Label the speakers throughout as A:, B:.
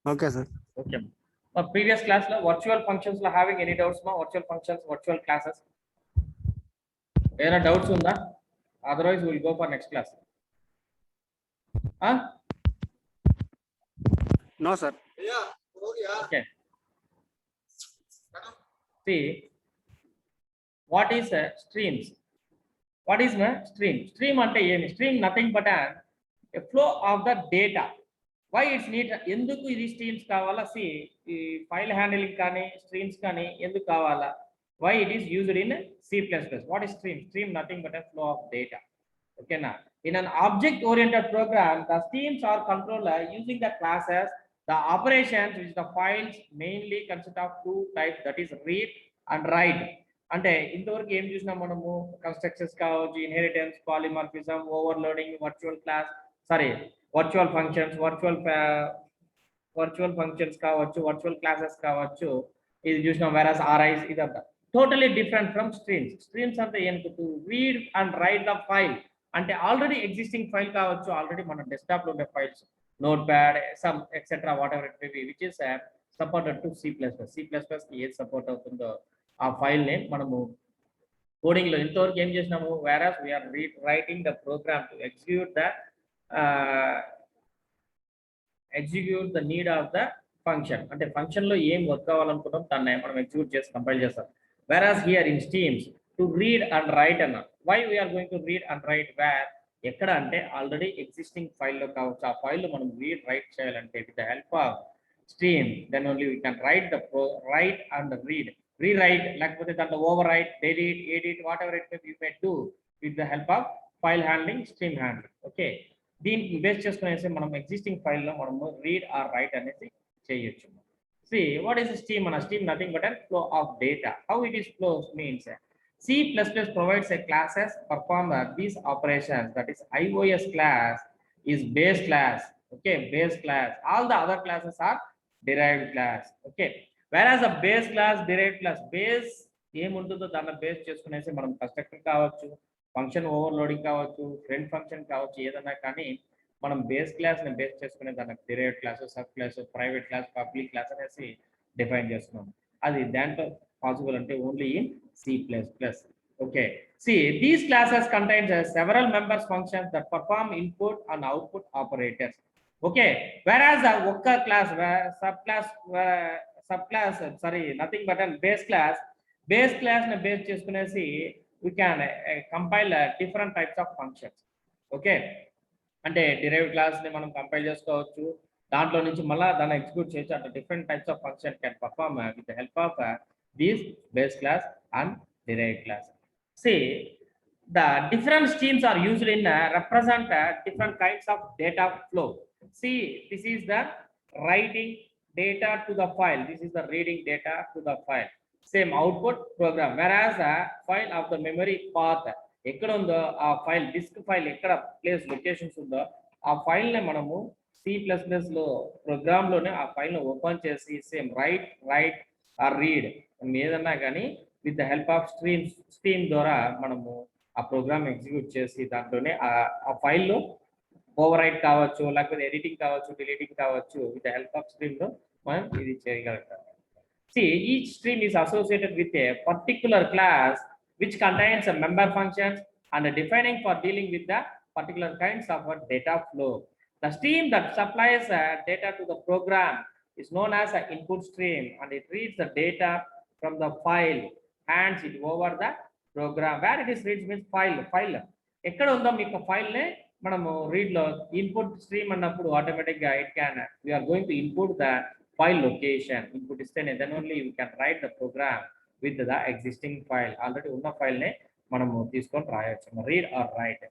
A: Okay, sir.
B: Okay. Previous class la virtual functions la having any doubts ma? Virtual functions, virtual classes. Any doubts unda? Otherwise we will go for next class. Huh?
A: No, sir.
B: Okay. See, what is streams? What is my stream? Stream ante emi? Stream nothing but a flow of the data. Why it's need? ఎందుకు ఇది streams కావాలా? See, ఈ file handling కానీ streams కానీ ఎందుకు కావాలా? Why it is used in C++? What is stream? Stream nothing but a flow of data. Okay, now in an object-oriented program, the streams are controlled using the classes, the operations, which the files mainly consist of two types, that is read and write. అంటే ఇంతవరకు ఏం చూసినాం మనము? Constructors కావచ్చు, inheritance, polymorphism, overloading, virtual class, sorry virtual functions, virtual functions కావచ్చు, virtual classes కావచ్చు, ఇది చూసినాం. వెరాస్ ఆర్ఐస్ ఇదంతా totally different from streams. Streams అంటే ఏంటి? To read and right the file, అంటే ఆల్రెడీ ఎగ్జిస్టింగ్ ఫైల్ కావచ్చు, ఆల్రెడీ మన డెస్క్టాప్ లో ఉండే files, note pad, some etcetera, what ever it may B, which is supported to C++. C++ కి ఏది support అవుతుందో ఆ ఫైల్ నేమ్ మనము కోడింగ్ లో ఇంతవరకు ఏం చేసినాము? Whereas we are writing the program to execute the need of the function. అంటే ఫంక్షన్ లో ఏం వర్క్ కావాలనుకుంటాం దాన్ని మనం ఎగ్జిక్యూట్ చేసి కంపైల్ చేస్తాం. Whereas here in streams to read and write అన్న. Why we are going to read and write where? ఎక్కడ అంటే ఆల్రెడీ ఎగ్జిస్టింగ్ ఫైల్లో కావచ్చు, ఆ ఫైల్లో మనం రీడ్ రైట్ చేయాలంటే with the help of stream, then only we can write and read. Rewrite లేకపోతే దాంట్లో overwrite, edit, whatever it you may do with the help of file handling, stream handling. Okay, దీనికి base చేసుకునేసి మనం existing ఫైల్లో మనము read or right అనేది చేయొచ్చు. See, what is a stream? A stream nothing but a flow of data. How it is flows means C++ provides a classes perform these operations. That is iOS class is base class. Okay, base class. All the other classes are derived class. Okay, whereas a base class, derived class, base ఏముంటుందో దాన్ని base చేసుకునేసి మనం constructor కావచ్చు, function overloading కావచ్చు, friend function కావచ్చు, ఏదన్నా కానీ మనం బేస్ క్లాస్ ని బేస్ చేసుకునే దానికి derived class, sub class, private class, public class అనేసి డిఫైన్ చేస్తున్నాం. అది దాంట్లో పాసిబుల్ అంటే only in C++. Okay, see these classes contains several members functions that perform input and output operators. Okay, whereas ఒక్క class sub class sorry nothing but base class ని base చేసుకునేసి we can compile different types of functions. ఓకే, అంటే derive class ని మనం compile చేసుకోవచ్చు, దాంట్లో నుంచి మళ్ళీ దాన్ని ఎగ్జిక్యూట్ చేయొచ్చు. అంటే different types of function can perform with the help of these base class and derive class. See, the different streams are used in represent different kinds of data flow. See, this is the writing data to the file, this is the reading data to the file, same output program. Whereas file of the memory path ఎక్కడ ఉందో ఆ file, disc file ఎక్కడ place locations ఉందో ఆ file ని మనము C++ లో programme లోనే ఆ ఫైల్ ని ఓపెన్ చేసి సేమ్ రైట్ ఆర్ రీడ్ ఏదన్నా కానీ with the help of stream ద్వారా మనము ఆ ప్రోగ్రామ్ ఎగ్జిక్యూట్ చేసి దాంట్లోనే ఆ ఫైల్లో ఓవర్ రైట్ కావచ్చు, లేకపోతే ఎడిటింగ్ కావచ్చు, డిలీటింగ్ కావచ్చు, with the help of stream లో మనం ఇది చేయగలుగుతాం. See, each stream is associated with a particular class which contains a member functions and defining for dealing with the particular kinds of data flow. The stream that supplies data to the program is known as an input stream, and it reads the data from the file, hands it over the program. Where it is reads means file. ఎక్కడ ఉందో మీకు file ని మనము read లో input stream అన్నప్పుడు automatic గా it can we are going to input the file location, input istene, then only we can write the program with the existing file. Already ఉన్న file ని మనము తీసుకొని రాయొచ్చు, read or write.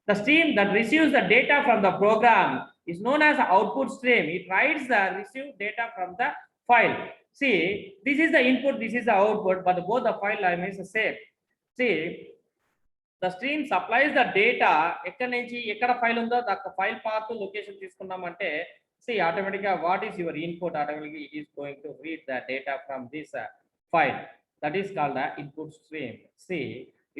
B: The stream that receives the data from the program is known as output stream. It writes the received data from the file. See, this is the input, this is the output, but both the file name is the same. See, the stream supplies the data ఎక్కడ నుంచి ఎక్కడ file ఉందో దాని file path location తీసుకున్నామంటే see automatically what is your input, automatically it is going to read the data from this file, that is called the input stream. See,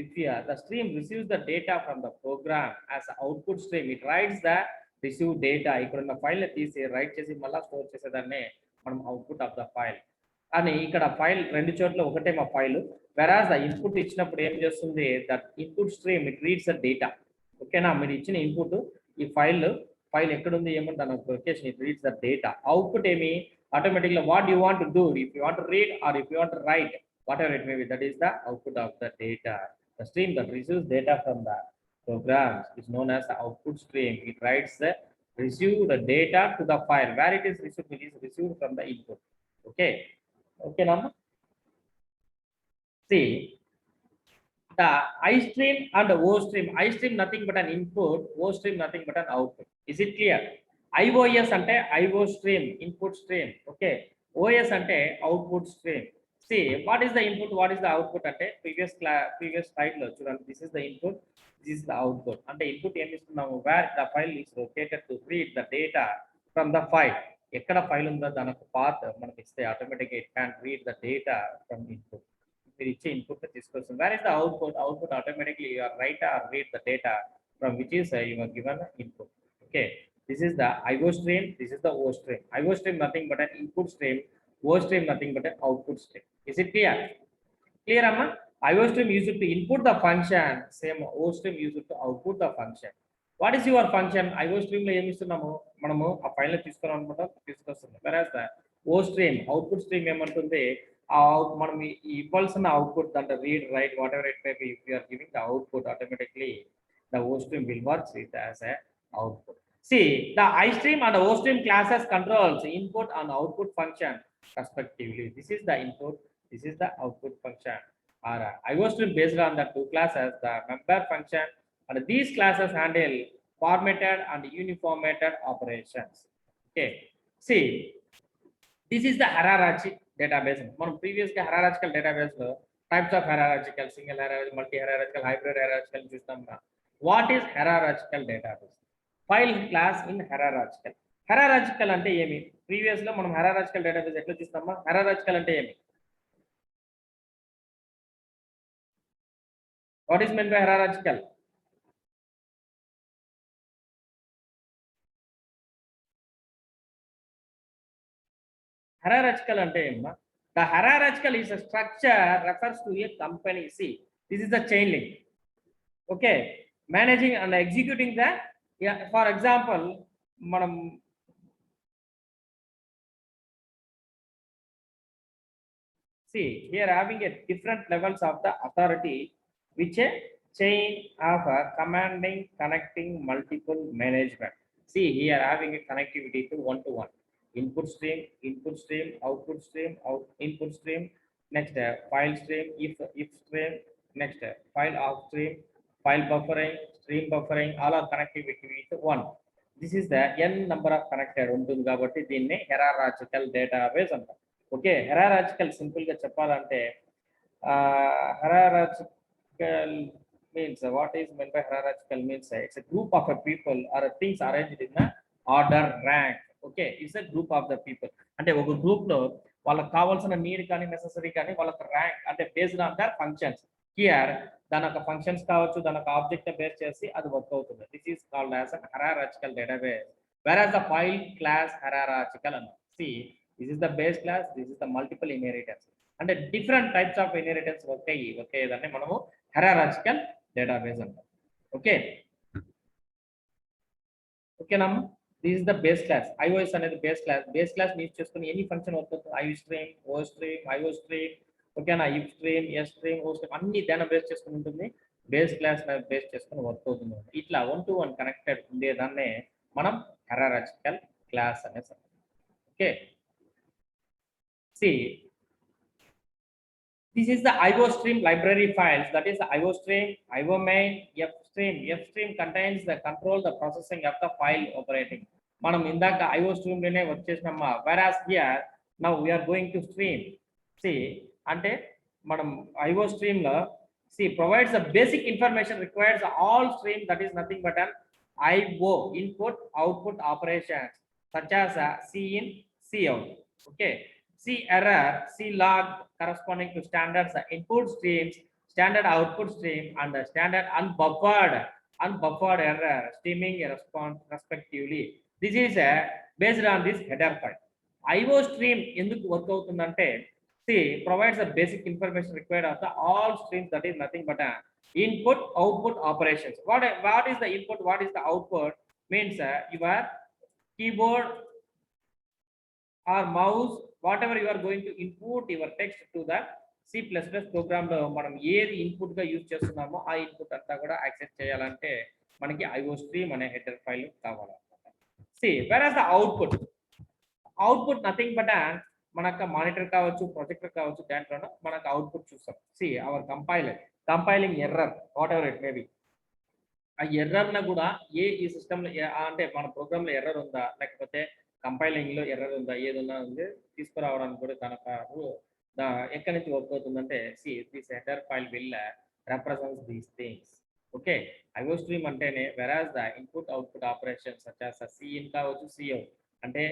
B: if the stream receives the data from the program as output stream, it writes the receive data ఇక్కడ ఉన్న file తీసి right చేసి మళ్ళీ store చేసేదాన్ని మనం output of the file అని. ఇక్కడ file రెండు చోట్ల ఒకటే మా ఫైల్. వెరాజ్ ద ఇన్పుట్ ఇచ్చినప్పుడు ఏం చేస్తుంది, that input stream it reads the data. ఓకేనా, మీరు ఇచ్చిన ఇన్పుట్ ఈ ఫైల్ ఎక్కడుంది ఏమంటే దాని location it reads the data. Output ఏమి ఆటోమేటిక్గా what you want to do, if you want to read or if you want to write, whatever it may be, that is the output of the data. The stream that receives data from the programs is known as the output stream. It writes the received data to the file. Where it is received from the input. Okay. Okay, now see the I stream and the O stream. I stream nothing but an input, O stream nothing but an output. Is it clear? IOS ante IO stream, input stream. Okay. OS ante output stream. See, what is the input, what is the output ante previous slide lo chudandi. This is the input, this is the output. Ante input em istunnamo, where the file is located to read the data from the file. Ekkada file undo danaku path manaku iste automatically it can read the data from input. మీరు ఇచ్చే input తీసుకొస్తుంది. Where is the output automatically your right or read the data from which is your given input. Okay, this is the IO stream, this is the O stream. IO stream nothing but an input stream, O stream nothing but an output stream. Is it clear? Clear amma? IO stream used to input the function, same O stream used to output the function. What is your function? IO stream లో ఏమి ఇస్తున్నాము మనము ఆ file ని తీసుకొస్తున్నాం. whereas the O stream output stream ఏమంటుంది, మనం ఇవ్వాల్సిన అవుట్పుట్ అంటే read write whatever it may be, if you are giving the output automatically the O stream will work it as a output. See, the I stream and the O stream classes controls input and output function respectively. This is the input, this is the output function. Or IO stream based on the two classes, the member function, and these classes handle formatted and uniformatted operations. Okay, see, this is the hierarchy database. మనం previous గా hierarchical database లో types of hierarchical, single hierarchical, multi hierarchical, hybrid hierarchical చూస్తాం. What is hierarchical database? File class in hierarchical. Hierarchical అంటే ఏమి, previous లో మనం hierarchical database ఎట్లా చూస్తామా, hierarchical అంటే ఏమి, what is meant by hierarchical? Hierarchical ante emma, the hierarchical is a structure refers to a company. See, this is the chain link. Okay, managing and executing the, yeah, for example manam see here having a different levels of the authority which a chain of commanding connecting multiple management. See here having a connectivity to one input stream, output stream, input stream, next file stream, if stream, next file off stream, file buffering, stream buffering, all are connectivity with one. This is the n number of connected ఉంటుంది కాబట్టి దీన్ని hierarchical database అంటారు. Okay, hierarchical simple గా చెప్పాలంటే hierarchical means, what is meant by hierarchical means, it's a group of a people or things arranged in a order rank. Okay, it's a group of the people. అంటే ఒక group లో వాళ్ళకి కావాల్సిన need కానీ necessary కానీ వాళ్ళకి rank అంటే based on their functions. Here దాని యొక్క ఫంక్షన్స్ కావచ్చు, దాని యొక్క ఆబ్జెక్ట్ బేస్ చేసి అది వర్క్ అవుతుంది. This is called as an hierarchical database. whereas the file class hierarchical and see, this is the base class, this is the multiple inheritance. అంటే different types of inheritance ఒకే దాన్ని మనము hierarchical database అంటాం. Okay ఓకేనా, this is the base class. IOS అనేది base class ని use చేసుకుని any function work అవుతుంది. IO stream, O stream, IO stream, ఓకేనా, if stream, S stream, O stream అన్ని దాన్ని బేస్ చేసుకుని ఉంటుంది. బేస్ క్లాస్ బేస్ చేసుకుని వర్క్ అవుతుంది. ఇట్లా 1-to-1 కనెక్టెడ్ ఉండే దాన్నే మనం hierarchical class అనేసి. Okay, see, this is the IO stream library files, that is the IO stream, IO main, F stream. F stream contains the control the processing of the file operating. మనం ఇందాక IO stream లోనే వచ్చేసినమ్మా. whereas here now we are going to stream. See, అంటే మనం IO stream లో see provides the basic information required all stream, that is nothing but an IO input output operations such as C in, C out. Okay, C error, C log corresponding to standard input streams, standard output stream, and the standard unbuffered and buffered error, streaming a response respectively. This is based on this header file. IO stream ఎందుకు work అవుతుందంటే see provides the basic information required of the all streams, that is nothing but a input output operations. What is the input, what is the output means your keyboard or mouse, whatever you are going to input your text to the C++ program లో మనం ఏది input గా use చేస్తున్నామో ఆ input అంతా కూడా access చేయాలంటే మనకి IO stream అనే హెడర్ ఫైల్ కావాలన్నమాట. See whereas the output nothing but మనకు మానిటర్ కావచ్చు, ప్రొజెక్టర్ కావచ్చు, దాంట్లో మనకు అవుట్పుట్ చూస్తాం. See our compiling error whatever it may be, ఆ ఎర్రర్ న కూడా ఈ సిస్టమ్ లో అంటే మన ప్రోగ్రామ్ లో ఎర్రర్ ఉందా లేకపోతే కంపైలింగ్ లో ఎర్రర్ ఉందా ఏదన్నా ఉంది తీసుకురావడానికి కూడా తనకు ఎక్కడి నుంచి వర్క్ అవుతుందంటే C this header file will represents these things. Okay, IO stream అంటేనే whereas the input output operations such as C in కావచ్చు, సి అవుట్ అంటే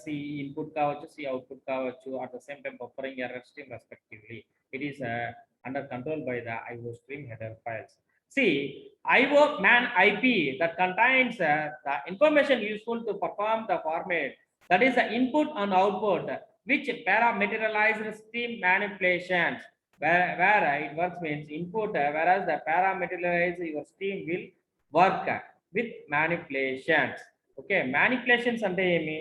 B: సి ఇన్పుట్ కావచ్చు, సి అవుట్పుట్ కావచ్చు, at the same time buffering error stream respectively it is under control by the IO stream header files. See, IO man IP that contains the information useful to perform the format, that is the input and output, which parameterized stream manipulations. Where it works means input, whereas the parameterized your stream will work with manipulations. Okay, manipulations ante emi?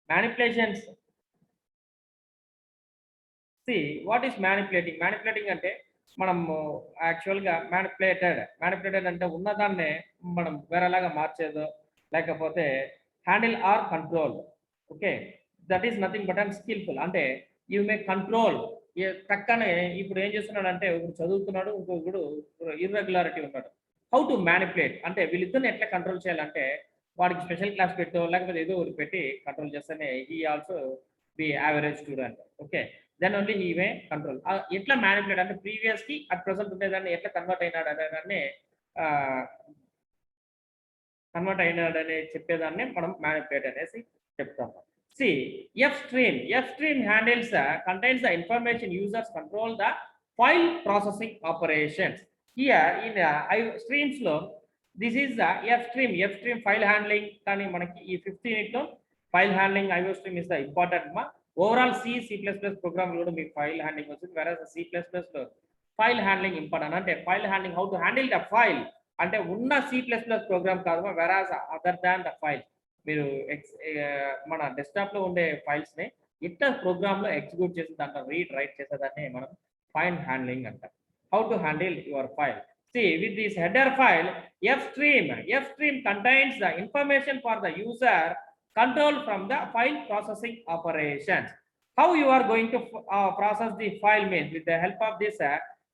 B: Manipulations. See, what is manipulating? Manipulating ante మనము యాక్చువల్గా manipulated అంటే ఉన్నదాన్నే మనం వేరేలాగా మార్చేదో లేకపోతే handle are control. Okay, that is nothing but and skilful అంటే you may control. పక్కనే ఇప్పుడు ఏం చేస్తున్నాడంటే ఒకడు చదువుతున్నాడు, ఇంకొకడు ఇర్రెగ్యులారిటీ ఉన్నాడు. హౌ టు మ్యానిపులేట్ అంటే వీళ్ళిద్దరిని ఎట్లా కంట్రోల్ చేయాలంటే వాడికి స్పెషల్ క్లాస్ పెట్టో లేకపోతే ఏదో ఒకటి పెట్టి కంట్రోల్ చేస్తేనే he also be average student. Okay, then only he may control. ఎట్లా మ్యానిపులేట్ అంటే ప్రీవియస్ కి అట్ ప్రెసెంట్ ఉండేదాన్ని ఎట్లా కన్వర్ట్ అయినాడనే చెప్పేదాన్ని మనం మ్యానిపులేట్ అనేసి చెప్తాం. See, F stream handles contains the information users control the file processing operations. Here in streams లో this is the F stream file handling. కానీ మనకి ఈ 15 యూనిట్ లో file handling IO stream is the important మా overall C++ programme కూడా మీకు file handling వస్తుంది. వేరే C++ లో ఫైల్ హ్యాండ్లింగ్ ఇంపార్టెంట్ అంటే file handling how to handle the file అంటే ఉన్న C++ ప్రోగ్రామ్ కాదు, వేరే అదర్ దాన్ ద ఫైల్. మీరు మన డెస్క్టాప్ లో ఉండే ఫైల్స్ ని ఇట్లా ప్రోగ్రామ్ లో ఎగ్జిక్యూట్ చేసి దాంట్లో రీడ్ రైట్ చేసేదాన్ని మనం ఫైల్ హ్యాండ్లింగ్ అంటాం. How to handle your file. See, with this header file F stream contains the information for the user control from the file processing operations. How you are going to process the file means with the help of this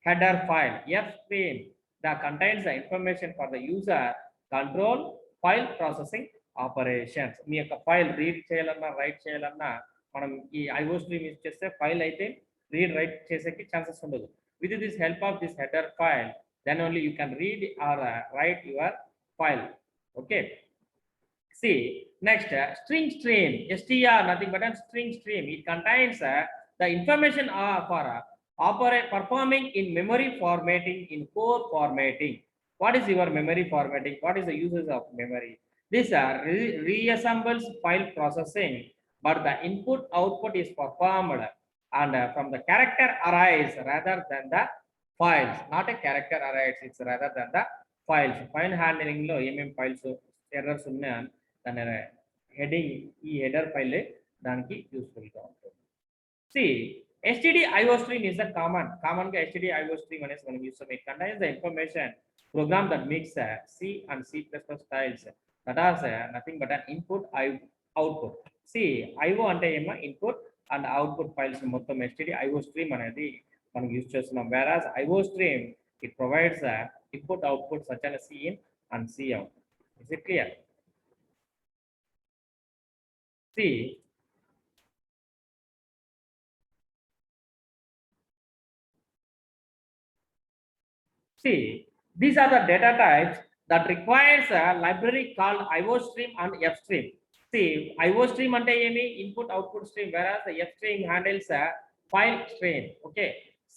B: header file F stream that contains the information for the user control file processing operations. మీ యొక్క file read చేయాలన్నా right చేయాలన్నా మనం ఈ IO stream use చేస్తే file అయితే read write చేసేకి chances ఉండదు. With this help of this header file then only you can read or write your file. Okay, see next string stream str nothing but a string stream. It contains the information for performing in memory formatting, in core formatting. What is your memory formatting? What is the uses of memory? These are reassembles file processing, but the input output is performed and from the character arrays rather than the files. Not a character arrays, it's rather than the files. File handling లో ఏమేం files errors ఉన్నాయో దాని heading ఈ header file దానికి useful గా ఉంటుంది. See, stdio stream is the common గా stdio stream అనేసి మనం యూస్ చేస్తాం. It contains the information program that makes C and C++ files that are nothing but an input output. See, IO అంటే ఏమో input and output files మొత్తం stdio stream అనేది మనం use చేస్తున్నాం. whereas IO stream it provides input output such as C in and C out. Is it clear? See, these are the data types that requires a library called IO stream and F stream. See, IO stream ante emi input output stream, whereas the F stream handles a file stream. Okay,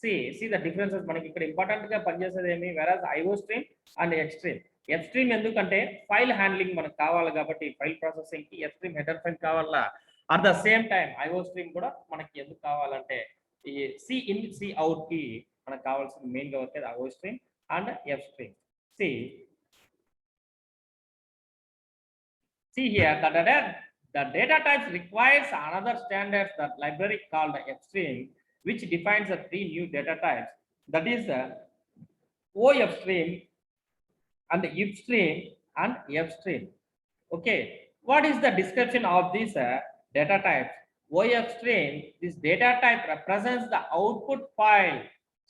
B: see the differences మనకి ఇక్కడ important గా పనిచేసేది ఏమి whereas IO stream and Xstream. Fstream ఎందుకంటే file handling మనకు కావాలి కాబట్టి file processing కి Fstream హెడర్ ఫైల్ కావాలా, at the same time IO stream కూడా మనకి ఎందుకు కావాలంటే ఈ సి ఇన్ సి అవుట్ కి మనకు కావాల్సిన మెయిన్ గా వచ్చేది IO stream and Fstream. See here the data types requires another standard that library called Fstream, which defines the three new data types, that is OFstream and IFstream and Fstream. Okay, what is the description of these data types? OFstream, this data type represents the output file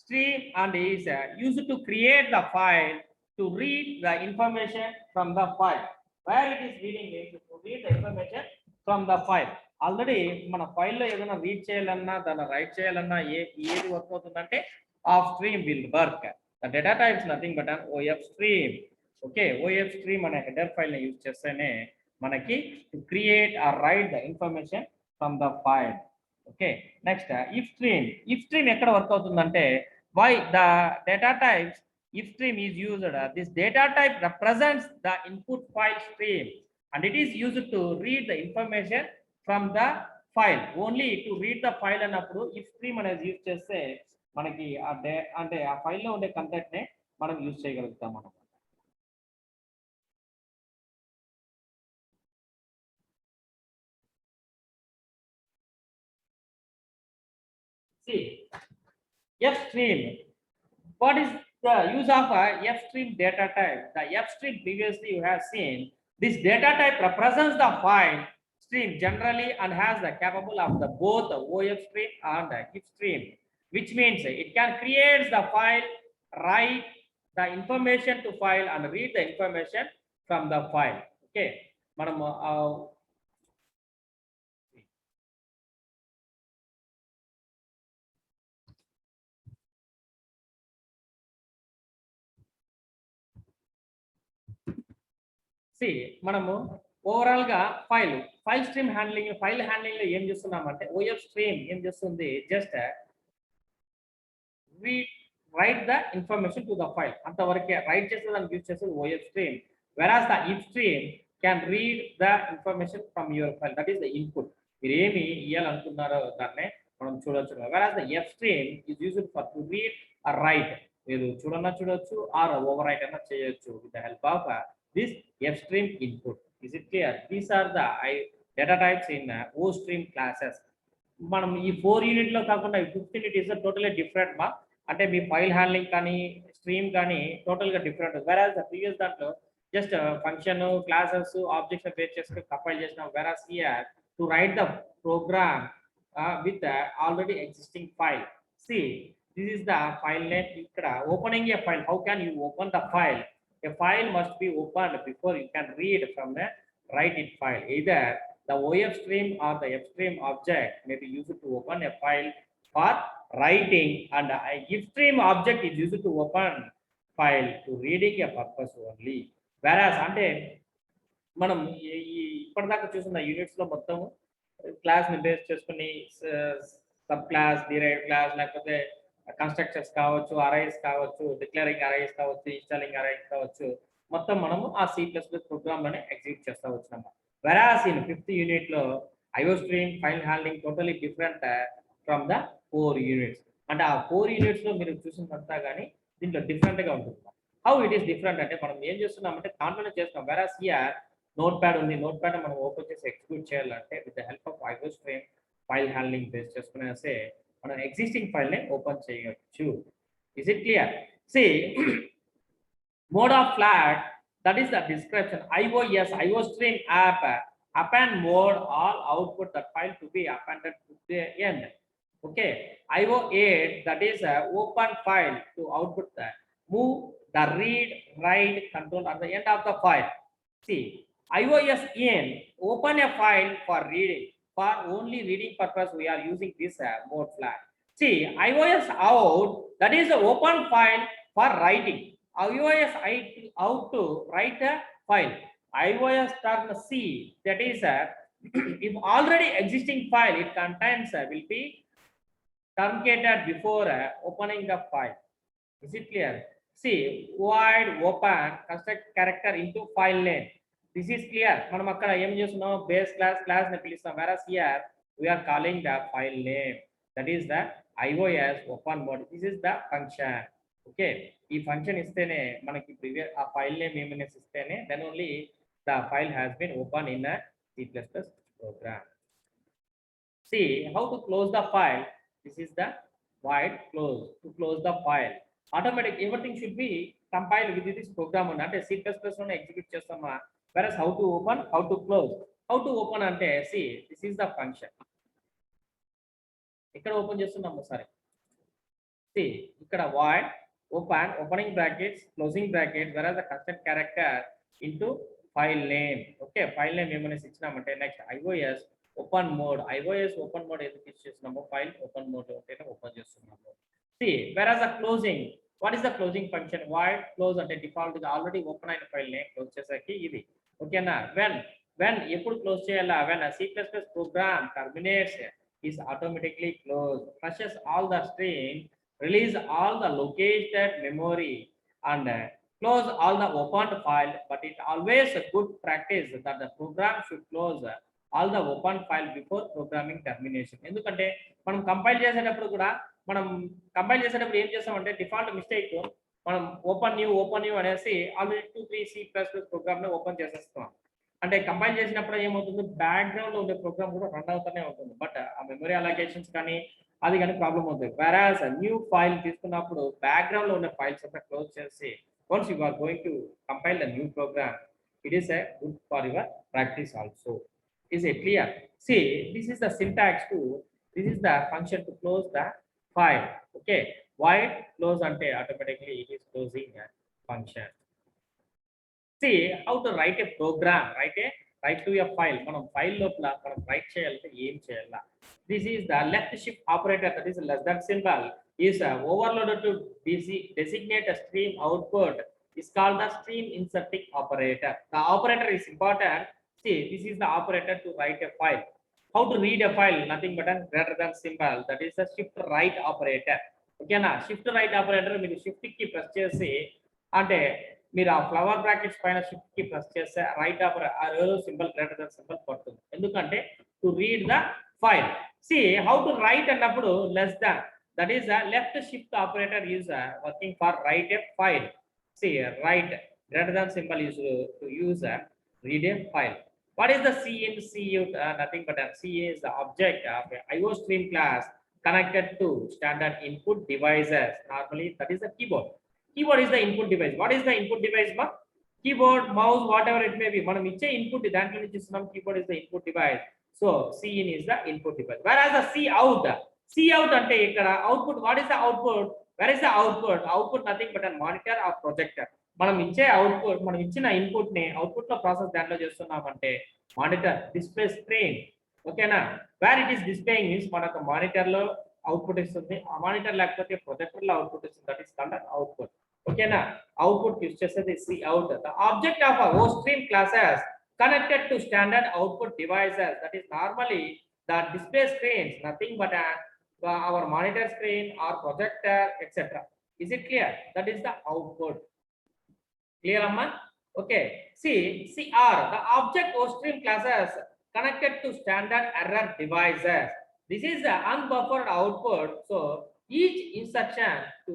B: stream and is used to create the file to read the information from the file. Where it is reading is to read the information from the file. Already మన ఫైల్లో ఏదైనా read చేయాలన్నా దాన్ని right చేయాలన్నా ఏది work అవుతుందంటే of stream will work. The data types nothing but an O F stream. Okay, O F stream అనే header file ని యూజ్ చేస్తేనే మనకి to create or write the information from the file. Okay, next if stream. If stream ఎక్కడ work అవుతుందంటే why the data types if stream is used, this data type represents the input file stream and it is used to read the information from the file. Only to read the file అన్నప్పుడు if stream అనేది use చేస్తే మనకి అంటే ఆ file లో ఉండే content నే మనం యూజ్ చేయగలుగుతాం మనం. See Fstream. What is the use of a Fstream data type? The Fstream previously you have seen, this data type represents the file stream generally and has the capable of the both the OFstream and the IFstream, which means it can create the file, write the information to file and read the information from the file. Okay, మనం మనము overall గా file stream handling లో ఏం చేస్తున్నామంటే OF stream ఏం చేస్తుంది, just write the information to the file అంతవరకే write చేసేదానికి యూజ్ చేసేది ofstream. Whereas the ifstream can read the information from your file, that is the input. మీరు ఏమి ఇవ్వాలనుకున్నారో దాన్ని మనం చూడొచ్చు. Whereas the fstream is used for to read or write. మీరు చూడొచ్చు ఆర్ ఓవర్ రైట్ అన్నా చేయొచ్చు with the help of this Fstream input. Is it clear? These are the data types in OStream classes. మనం ఈ 4 unit లో కాకుండా 5th unit is totally different మా, అంటే మీ ఫైల్ హ్యాండ్లింగ్ కానీ స్ట్రీమ్ కానీ టోటల్ గా డిఫరెంట్. వెరాస్ ద ప్రీవియస్ దాంట్లో just function classes objects base చేసుకుని కంపైల్ చేసినాం. Whereas here to write the program with already existing file. See, this is the file name. ఇక్కడ opening a file, how can you open the file? A file must be opened before you can read from the write it file. Either the OFstream or the Fstream object may be used to open a file for writing and the IFstream object is used to open file to reading a purpose only. Whereas అంటే మనం ఇప్పటిదాకా చూసిన units లో మొత్తం class ని base చేసుకుని sub class, derived class, లేకపోతే constructors కావచ్చు, అరైస్ కావచ్చు, డిక్లేరింగ్ అరైస్ కావచ్చు, ఇన్స్టాలింగ్ అరైస్ కావచ్చు, మొత్తం మనము ఆ C++ ప్రోగ్రామ్ లోనే ఎగ్జిక్యూట్ చేస్తా వచ్చినాము. వెరాస్ ఇన్ 5th యూనిట్ లో IOStream file handling totally different from the 4 units. అంటే ఆ 4 యూనిట్స్ లో మీరు చూసినంతా కానీ దీంట్లో డిఫరెంట్ గా ఉంటుంది. హౌ ఇట్ ఈస్ డిఫరెంట్ అంటే మనం ఏం చేస్తున్నామంటే దాంట్లోనే చేస్తున్నాం. వెరాస్ హియర్ నోట్ ప్యాడ్ ఉంది, నోట్ ప్యాడ్ మనం ఓపెన్ చేసి ఎగ్జిక్యూట్ చేయాలంటే with the help of IOStream file handling base చేసుకునేసే మనం ఎగ్జిస్టింగ్ ఫైల్ ని ఓపెన్ చేయొచ్చు. Is it clear? See mode of flag, that is the description. IOStream app append mode all output that file to be appended to the end. Okay, IO8, that is open file to output the move the read write control at the end of the file. See IOSin, open a file for reading. For only reading purpose we are using this mode flag. See IOSout, that is the open file for writing. IOSout to write a file. IOS_C, that is if already existing file it contains will be truncated before opening the file. Is it clear? See, void open construct character into file name. This is clear. మనం అక్కడ ఏం చేస్తున్నాం, base class ని పిలుస్తాం. whereas here we are calling the file name, that is the iOS open mode. This is the function. Okay, ఈ function ఇస్తేనే మనకి previous ఆ ఫైల్ నేమ్ ఏమైనా ఇస్తేనే then only the file has been open in a C++ program. See how to close the file. This is the void close to close the file. Automatic everything should be compiled with this program అంటే C++ లోనే execute చేస్తామా. whereas how to open, how to close. How to open అంటే see this is the function. ఇక్కడ open చేస్తున్నాం ఒకసారి. see ఇక్కడ void open opening brackets closing bracket whereas the construct character into file name. ఓకే, file name ఏమైనా ఇచ్చినామంటే next iOS open mode. iOS open mode ఎందుకు use చేస్తున్నామో ఫైల్ ఓపెన్ మోడ్ ఉంటేనే ఓపెన్ చేస్తున్నాము. see whereas the closing, what is the closing function? void close అంటే default గా already open అయిన ఫైల్ ని క్లోజ్ చేసాకి ఇది. ఓకేనా, when ఎప్పుడు క్లోజ్ చేయాలా, when a C++ program terminates is automatically closed, flushes all the stream, release all the located memory and close all the opened file. But it always a good practice that the program should close all the open file before programming termination. ఎందుకంటే మనం compile చేసేటప్పుడు కూడా మనం compile చేసేటప్పుడు ఏం చేస్తామంటే default mistake మనం open new అనేసి ఆల్రెడీ 2-3 C++ ప్రోగ్రామ్ ని ఓపెన్ చేసేస్తాం. అంటే కంపైల్ చేసినప్పుడు ఏమవుతుంది, బ్యాక్గ్రౌండ్ లో ఉండే ప్రోగ్రామ్ కూడా రన్ అవుతూనే ఉంటుంది, బట్ ఆ మెమరీ అలొకేషన్స్ కానీ అది కానీ ప్రాబ్లం అవుతుంది. వెరాస్ న్యూ ఫైల్ తీసుకున్నప్పుడు బ్యాక్గ్రౌండ్ లో ఉన్న ఫైల్స్ అంతా క్లోజ్ చేసి once you are going to compile the new program, it is a good for your practice also. Is it clear? See, this is the syntax to, this is the function to close the file. Okay, void close ante automatically it is closing a function. See how to write a program, write to a file. మనం file లోపల మనం right చేయాలంటే ఏం చేయాలా. this is the left shift operator, that is less than symbol is overloaded to designate a stream output is called the stream inserting operator. The operator is important. See, this is the operator to write a file. How to read a file? Nothing but a greater than symbol, that is the shift right operator. Okay na, shift right operator మీరు shift కి press చేసి అంటే మీరు ఆ flower brackets పైన shift కి press చేస్తే right operator symbol greater than symbol పడుతుంది. ఎందుకంటే to read the file. See how to write అన్నప్పుడు less than, that is the left shift operator is working for write a file. See right greater than symbol is to use read a file. What is the C in C out? Nothing but C is the object of IOStream class connected to standard input devices. Normally that is the keyboard. Keyboard is the input device. What is the input device? Keyboard, mouse, whatever it may be. మనం ఇచ్చే input దాంట్లో నుంచి ఇస్తున్నాం. keyboard is the input device. So C in is the input device. Whereas the C out అంటే ఇక్కడ output. What is the output? Where is the output? Output nothing but a monitor or projector. మనం ఇచ్చే output, మనం ఇచ్చిన input ని output లో process దాంట్లో చేస్తున్నామంటే మానిటర్, డిస్ప్లే స్క్రీన్. ఓకేనా, where it is displaying means మనకు మానిటర్ లో అవుట్పుట్ ఇస్తుంది, ఆ మానిటర్ లేకపోతే ప్రొజెక్టర్ లో అవుట్పుట్ ఇస్తుంది, దట్ ఈస్ కాల్డ్ అవుట్పుట్. ఓకేనా, అవుట్పుట్ యూస్ చేసేది C out. The object of OStream classes connected to standard output devices, that is normally the display screens, nothing but our monitor screen or projector, etc. Is it clear? That is the output. Clear amma? Okay, see CR, the object OStream classes connected to standard error devices. This is the unbuffered output. So each instruction to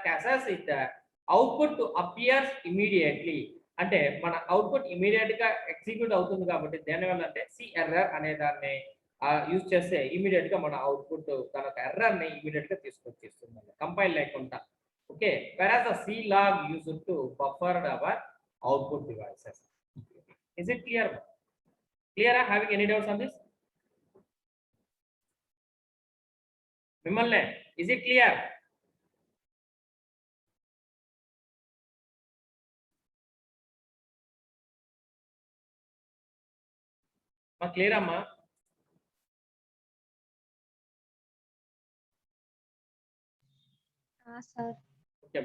B: classes is the output to appears immediately. అంటే మన output immediate గా execute అవుతుంది కాబట్టి దేనివల్ల అంటే C error అనే దాన్ని use చేస్తే ఇమీడియట్ గా మన అవుట్పుట్ తన ఎర్రర్ ని ఇమీడియట్ గా తీసుకొచ్చేస్తుంది కంపైల్ లేకుండా. Okay, whereas the C log used to buffer our output devices. Is it clear? Clear? Having any doubts on this? Vimal, is it clear? Clear amma?
A: Sir.
B: Okay.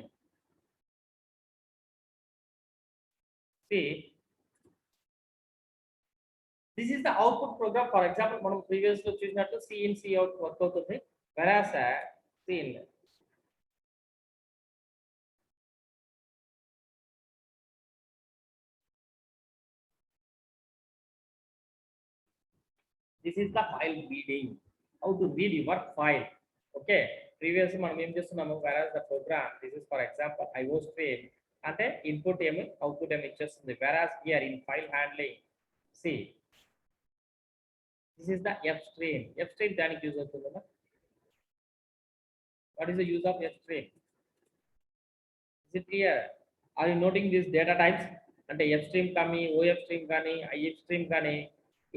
B: See, this is the output program. For example, మనం previous లో చూసినట్టు C in C out work అవుతుంది. whereas see this is the file reading. How to read your file? Okay, previously మనం ఏం చేస్తున్నాము, whereas the program, this is for example iostream అంటే input ఏమి output ఏమి ఇచ్చేస్తుంది, whereas here in file handling see this is the fstream. Fstream దానికి use అవుతుంది కదా. What is the use of fstream? Is it clear? Are you noting these data types? అంటే fstream కానీ ofstream కానీ ifstream కానీ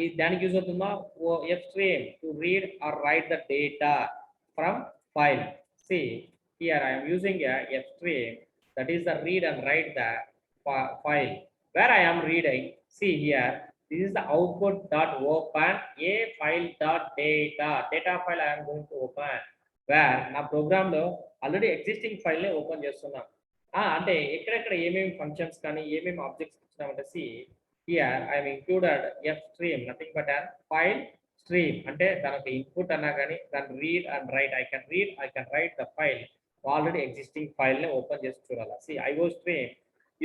B: ఈ దానికి యూజ్ అవుతుందా, fstream to read or write the data from file. See here I am using a fstream, that is the read and write the file where I am reading. See here, this is the output dot open a file dot data file I am going to open, where నా program లో already existing file ని open చేస్తున్నాం. అంటే ఎక్కడెక్కడ ఏమేమి functions కానీ ఏమేమి objects ఇచ్చినామంటే see here I have included fstream, nothing but an file stream. అంటే దానికి ఇన్పుట్ అన్నా కానీ దాన్ని read and write, I can read, I can write the file, already existing file ని ఓపెన్ చేసి చూడాలి. See iostream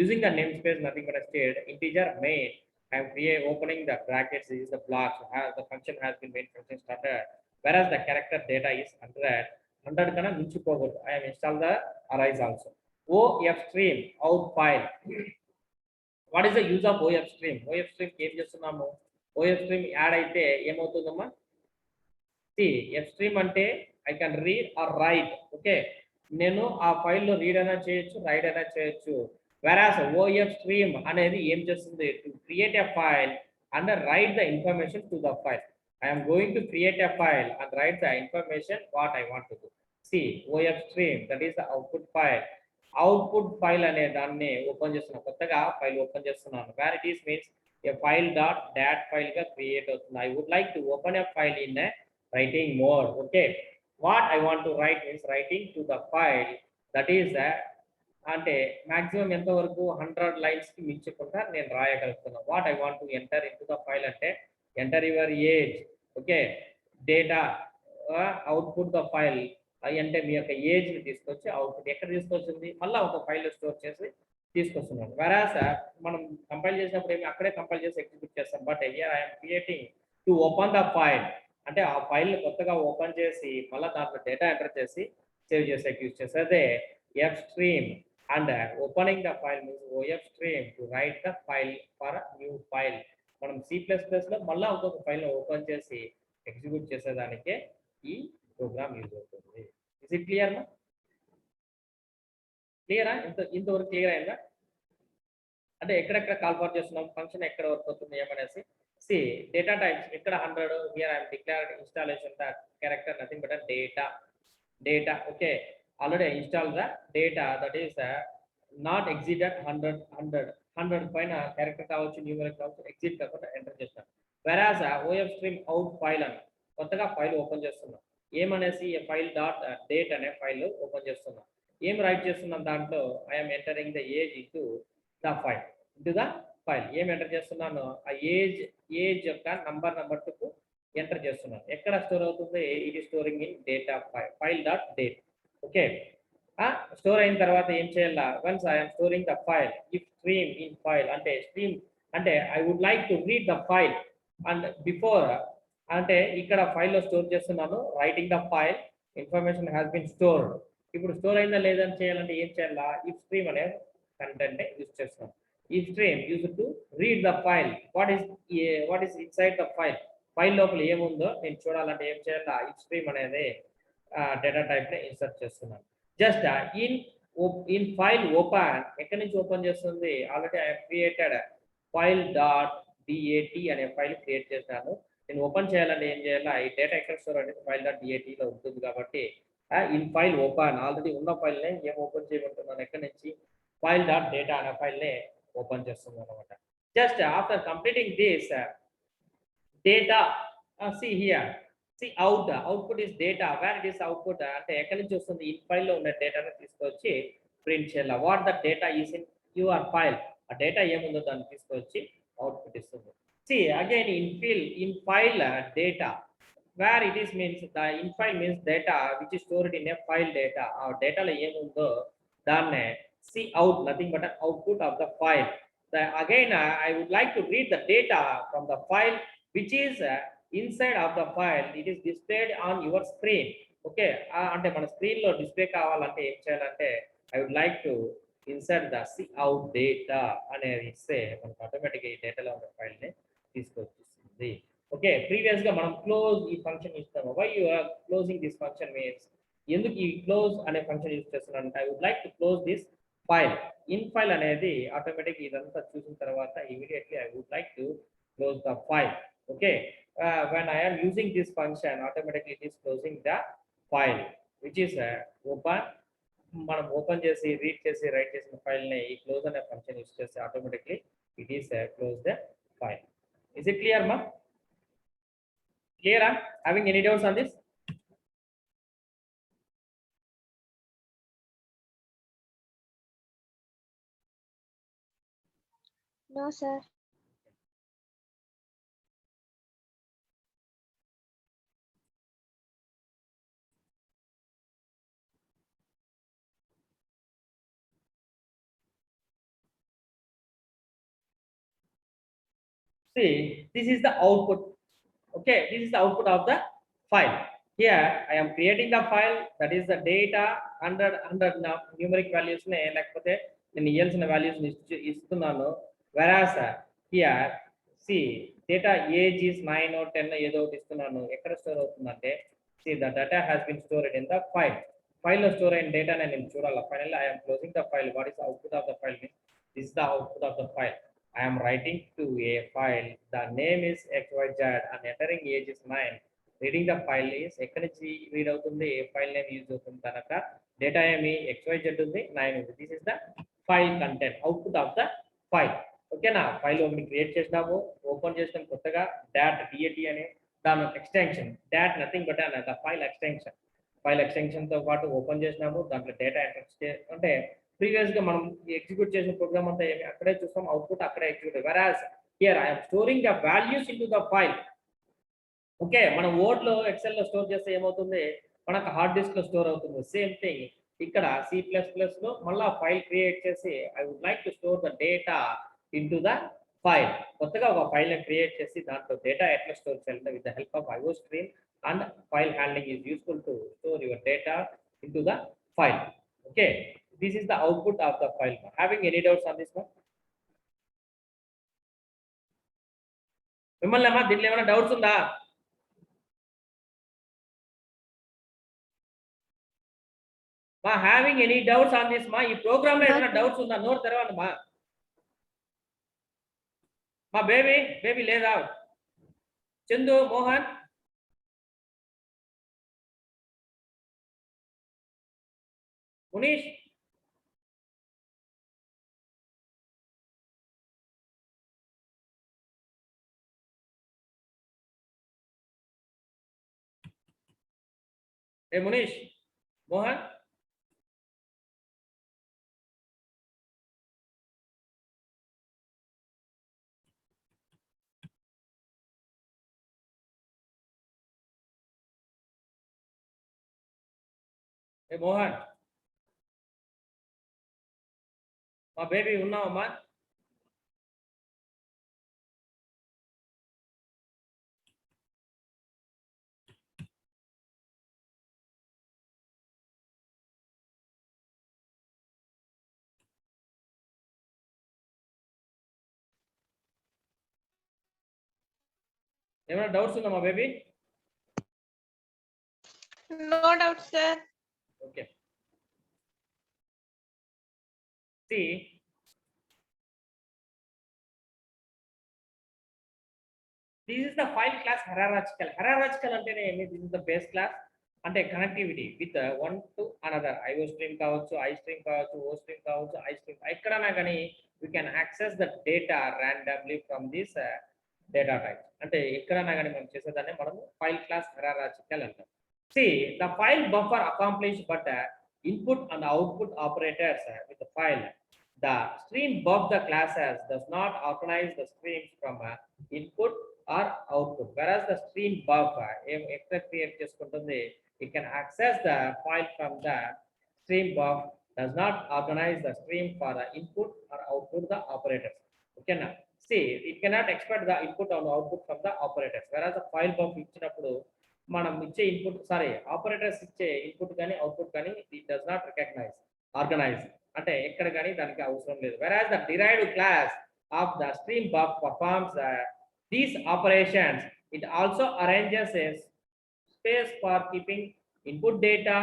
B: using the namespace, nothing but a state integer main, I am opening the brackets, this is the blocks, the function has been made function started, whereas the character data is 100 కన్నా మించిపోకూడదు. I am install the arrays also. ofstream out file. What is the use of ofstream? ofstream ఏం చేస్తున్నాము, ofstream add అయితే ఏమవుతుందమ్మా, see fstream అంటే I can read or write. Okay, నేను ఆ ఫైల్లో read అయినా చేయొచ్చు, రైట్ అయినా చేయొచ్చు. whereas ofstream అనేది ఏం చేస్తుంది, to create a file and write the information to the file. I am going to create a file and write the information what I want to do. See ofstream, that is the output file. Output file అనే దాన్ని open చేస్తున్నాను, కొత్తగా file open చేస్తున్నాను. Where it is means a file dot dot file గా create అవుతుంది. I would like to open a file in writing mode. Okay, what I want to write means writing to the file, that is అంటే maximum ఎంత వరకు 100 lines కి మించకుండా నేను రాయగలుగుతున్నాను. What I want to enter in to the file అంటే enter your age. Okay, data output the file అంటే మీ యొక్క ఏజ్ ని తీసుకొచ్చి అవుట్పుట్ ఎక్కడ తీసుకొచ్చింది మళ్ళీ ఒక ఫైల్ స్టోర్ చేసి తీసుకొస్తున్నాను. వెరాస్ మనం కంపైల్ చేసినప్పుడు ఏమి అక్కడే కంపైల్ చేసి ఎగ్జిక్యూట్ చేస్తాం. But here I'm creating to open the file, అంటే ఆ ఫైల్ కొత్తగా ఓపెన్ చేసి మళ్ళీ దాంట్లో డేటా ఎంటర్ చేసి సేవ్ చేసి ఎగ్జిక్యూట్ చేసి అదే fstream. And opening the file means ofstream to write the file for new file. మనం C++ లో మళ్ళీ ఇంకొక ఫైల్ ఓపెన్ చేసి ఎగ్జిక్యూట్ చేసేదానికే ఈ ప్రోగ్రామ్ యూజ్ అవుతుంది. Is it clear? క్లియరా? ఇంతవరకు క్లియర్ అయిందా? అంటే ఎక్కడెక్కడ కాల్ ఫర్ చేస్తున్నాం, ఫంక్షన్ ఎక్కడ వర్క్ అవుతుంది ఏమనేసి. సి డేటా టైప్స్ ఇక్కడ 100, here I'm declared installation that character nothing but data. Okay, already install the data that is not exited 100 పైన క్యారెక్టర్ కావచ్చు, న్యూమరిక్ కావచ్చు, ఎగ్జిట్ కాకుండా ఎంటర్ చేస్తాం. వెరాస్ ofstream అవుట్ ఫైల్ అని కొత్తగా ఫైల్ ఓపెన్ చేస్తున్నాం. ఏమనేసి ఫైల్ డాట్ డేట్ అనే ఫైల్ ఓపెన్ చేస్తున్నాం. ఏం రైట్ చేస్తున్నాం దాంట్లో, I'm entering the age into the file. ఏం ఎంటర్ చేస్తున్నాను, ఆ ఏజ్ యొక్క నంబర్ కు ఎంటర్ చేస్తున్నాను. ఎక్కడ స్టోర్ అవుతుంది, ఇది storing in data file dot dat. Okay, store అయిన తర్వాత ఏం చేయాలా, once I'm storing the file if stream in file అంటే స్ట్రీమ్ అంటే I would like to read the file and before అంటే ఇక్కడ ఫైల్లో స్టోర్ చేస్తున్నాను. Writing the file information has been stored. ఇప్పుడు స్టోర్ అయిందా లేదని చేయాలంటే ఏం చేయాలా, ఇఫ్ స్ట్రీమ్ అనే కంటెంట్ యూజ్ చేస్తున్నాం. If stream use to read the file, what is inside the file లోపల ఏముందో నేను చూడాలంటే ఏం చేయాలా, ఇఫ్ స్ట్రీమ్ అనేది డేటా టైప్ ని ఇన్సర్ట్ చేస్తున్నాను. జస్ట్ ఇన్ ఫైల్ ఓపెన్, ఎక్కడి నుంచి ఓపెన్ చేస్తుంది, already I created file dot dat అనే ఫైల్ క్రియేట్ చేశాను. నేను ఓపెన్ చేయాలంటే ఏం చేయాలా, ఈ డేటా ఎక్కడ స్టోర్ అనేది ఫైల్ డాట్ dat లో ఉంటుంది కాబట్టి ఇన్ ఫైల్ ఓపెన్ ఆల్రెడీ ఉన్న ఫైల్ ని ఏం ఓపెన్ చేయమంటున్నాను, ఎక్కడి నుంచి ఫైల్ డాట్ డేటా అనే ఫైల్ ని ఓపెన్ చేస్తున్నాను అనమాట. Just after completing this data see here, see output is data, where it is output అంటే ఎక్కడి నుంచి వస్తుంది, ఇన్ ఫైల్ లో ఉన్న డేటాను తీసుకొచ్చి ప్రింట్ చేయాలి. What the data is in your file, ఆ డేటా ఏముందో దాన్ని తీసుకొచ్చి అవుట్పుట్ ఇస్తుంది. See again in file data, where it is means the in file means data which is stored in a file data. Our data lo em undo danne see out, nothing but an output of the file. Again I would like to read the data from the file which is inside of the file. It is displayed on your screen. Okay, అంటే మన screen లో display కావాలంటే ఏం చేయాలంటే I would like to insert the see out data అనేది ఇస్తే మనకు ఆటోమేటిక్గా ఈ డేటాలో ఉన్న ఫైల్ ని తీసుకొచ్చేస్తుంది. ఓకే, ప్రీవియస్ గా మనం క్లోజ్ ఈ ఫంక్షన్ ఇస్తాము. Why you are closing this function means ఎందుకు ఈ క్లోజ్ అనే ఫంక్షన్ యూజ్ చేస్తున్నాను అంటే I would like to close this file. In file అనేది ఆటోమేటిక్ ఇదంతా చూసిన తర్వాత immediately I would like to close the file. Okay, when I am using this function automatically it is closing the file which is open. మనం open చేసి read చేసి right చేసిన file ని ఈ క్లోజ్ అనే ఫంక్షన్ యూజ్ చేసి automatically it is close the file. Is it clear మా? Clear? Having any doubts on this?
A: No, sir.
B: See, this is the output. Okay, this is the output of the file. Here I am creating the file, that is the data under numeric values ne lekapothe nenu iyalsina values ni istunnanu. Whereas here see data age is 9 or 10 ఏదో ఒకటి ఇస్తున్నాను. ఎక్కడ store అవుతుందంటే see the data has been stored in the file. File లో store అయిన data నేను చూడాలి. Finally I am closing the file. What is the output of the file means this is the output of the file. I am writing to a file. The name is XYZ and entering age is 9. Reading the file is ఎక్కడి నుంచి read అవుతుంది, file name use అవుతుంది కనుక data ఏమి XYZ ఉంది, 9 ఉంది. This is the file content, output of the file. ఓకేనా, file ఒకటి క్రియేట్ చేసినాము, ఓపెన్ చేసినాం కొత్తగా డాట్ DAT అనే దాని extension. Dot nothing but the file extension. File extension తో పాటు ఓపెన్ చేసినాము, దాంట్లో డేటా ఎంటర్ అంటే ప్రీవియస్ గా మనం ఎగ్జిక్యూట్ చేసిన ప్రోగ్రామ్ అంతా ఏమి అక్కడే చూస్తాం, అవుట్పుట్ అక్కడే execute. Whereas here I'm storing the values in to the file. Okay, మనం వర్డ్ లో ఎక్సెల్ లో స్టోర్ చేస్తే ఏమవుతుంది, మనకు హార్డ్ డిస్క్ లో స్టోర్ అవుతుంది. సేమ్ థింగ్ ఇక్కడ C++ లో మళ్ళీ ఫైల్ క్రియేట్ చేసి I would like to store the data in to the file. కొత్తగా ఒక ఫైల్ ని క్రియేట్ చేసి దాంట్లో డేటా ఎట్లా స్టోర్ చేయాలంటే with the help of IO stream and file handling is useful to store your data in to the file. Okay, this is the output of the file. Having any doubts on this one? మిమ్మల్ని అమ్మా దీంట్లో ఏమైనా doubts ఉందా? మా having any doubts on this మా? ఈ programme లో ఏమైనా డౌట్స్ ఉందా? నోట్ తెరవండి మా. మా బేబీ లేదా? చందు, మోహన్, మునీష్, మునీష్, మోహన్, మోహన్, మా బేబీ ఉన్నావమ్మా? ఏమైనా డౌట్స్ ఉందా మా baby?
A: No doubt, sir.
B: Okay. See, this is the file class hierarchical. Hierarchical అంటేనే this is the base class అంటే connectivity with one to another. IO stream కావచ్చు, I స్ట్రీమ్ కావచ్చు, O స్ట్రీమ్ కావచ్చు, I stream ఎక్కడైనా కానీ we can access the data randomly from this data type. అంటే ఎక్కడైనా కానీ మనం చేసేదాన్ని మనము ఫైల్ క్లాస్ hierarchical అంటాం. See, the file buffer accomplished but input and output operators with the file. The stream buffer the classes does not organize the streams from input or output. Whereas the stream buffer, extra create చేసుకుంటుంది, it can access the file from the stream buff, does not organize the stream for the input or output the operators. Okay now, see, it cannot expect the input or output from the operators. Whereas the file buff ఇచ్చినప్పుడు మనం ఇచ్చే input operators ఇచ్చే input కానీ output కానీ it does not recognize, organize, అంటే ఎక్కడ కానీ దానికి అవసరం లేదు. Whereas the derived class of the stream buff performs these operations. It also arranges a space for keeping input data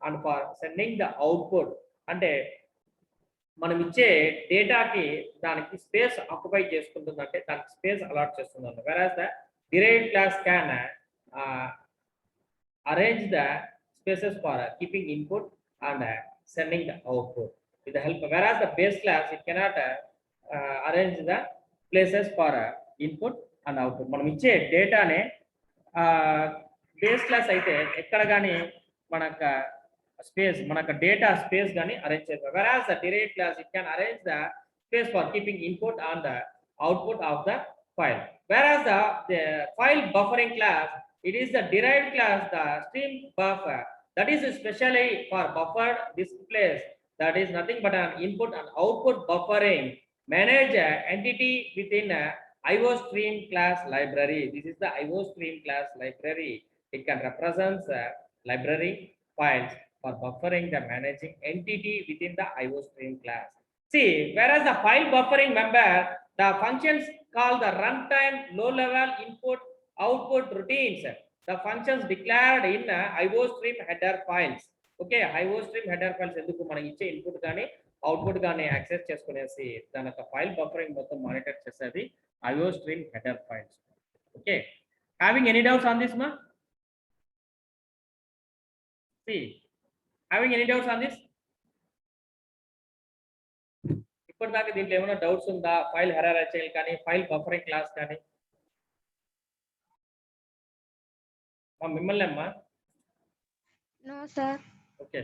B: and for sending the output. అంటే మనం ఇచ్చే డేటాకి దానికి స్పేస్ ఆక్యుపై చేసుకుంటుంది, అంటే దానికి స్పేస్ అలాట్ చేస్తుంది. whereas the derived class can arrange the spaces for keeping input and sending the output with the help. Whereas the base class, it cannot arrange the places for input and output. మనం ఇచ్చే డేటానే base class అయితే ఎక్కడ కానీ మనకు space, మనకు data space కానీ arrange చేస్తారు. whereas the derived class, it can arrange the space for keeping input and the output of the file. Whereas the file buffering class, it is the derived class, the stream buffer, that is especially for buffered displays, that is nothing but an input and output buffering. Manage entity within IO stream class library. This is the IO stream class library. It can represent library files for buffering the managing entity within the IO stream class. See, whereas the file buffering member, the functions called the runtime low level input output routines, the functions declared in IO stream header files. Okay, IO stream header files ఎందుకు మనం ఇచ్చే input కానీ output కానీ access చేసుకునేసి దాని యొక్క file buffering మొత్తం monitor చేసేది IO stream header files. Okay, having any doubts on this, ma? See, having any doubts on this? ఇప్పటిదాకా దీంట్లో ఏమైనా డౌట్స్ ఉందా? ఫైల్ హెరార్చీ కానీ ఫైల్ బఫరింగ్ క్లాస్ కానీ మిమ్మల్ని అమ్మా?
A: No, sir.
B: ఓకే.